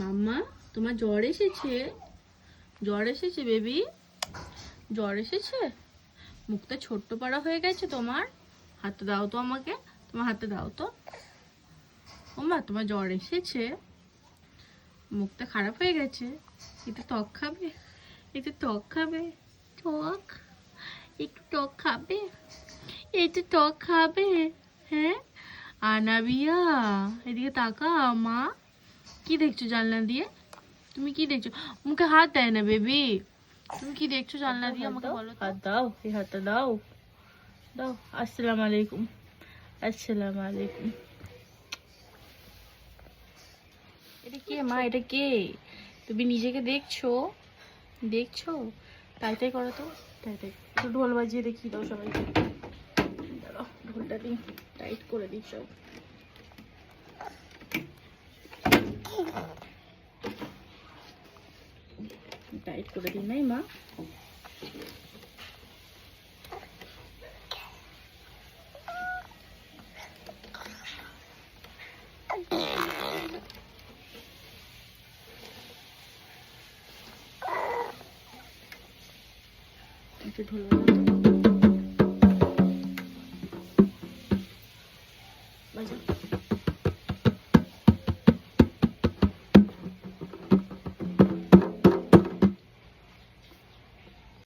মাম্মা, তোমার জ্বর এসেছে? জ্বর এসেছে বেবি? জ্বর এসেছে? মুখটা ছোট্ট পাড়া হয়ে গেছে তোমার। হাতে দাও তো আমাকে, তোমার হাতে দাও তো। ওমা, তোমার জ্বর এসেছে? মুখটা খারাপ হয়ে গেছে। একটু টক খাবে? একটু টক খাবে? টক, একটু টক খাবে? একটু টক খাবে? হ্যাঁ আনাবিয়া, এদিকে তাকাও মা। কি দেখছো জানলা দিয়ে? তুমি কি দেখছো? মুখে হাত দেয় না বেবি। তুমি কি দেখছো জানলা দিয়ে আমাকে বলো তো? হাত দাও, এই হাতটা দাও। দাও। আসসালামু আলাইকুম। আসসালামু আলাইকুম। এটা কে মা? এটা কে? তুমি নিজেকে দেখছো? দেখছো? তাই তাই করো তো। তাই তাই একটু ঢোল বাজিয়ে দেখিয়ে দাও সবাইকে। দাঁড়াও, ঢোলটা দিই, টাইট করে দিই সব। টাইট করে দিই নাই মা? একটু ঢোল বাজাও।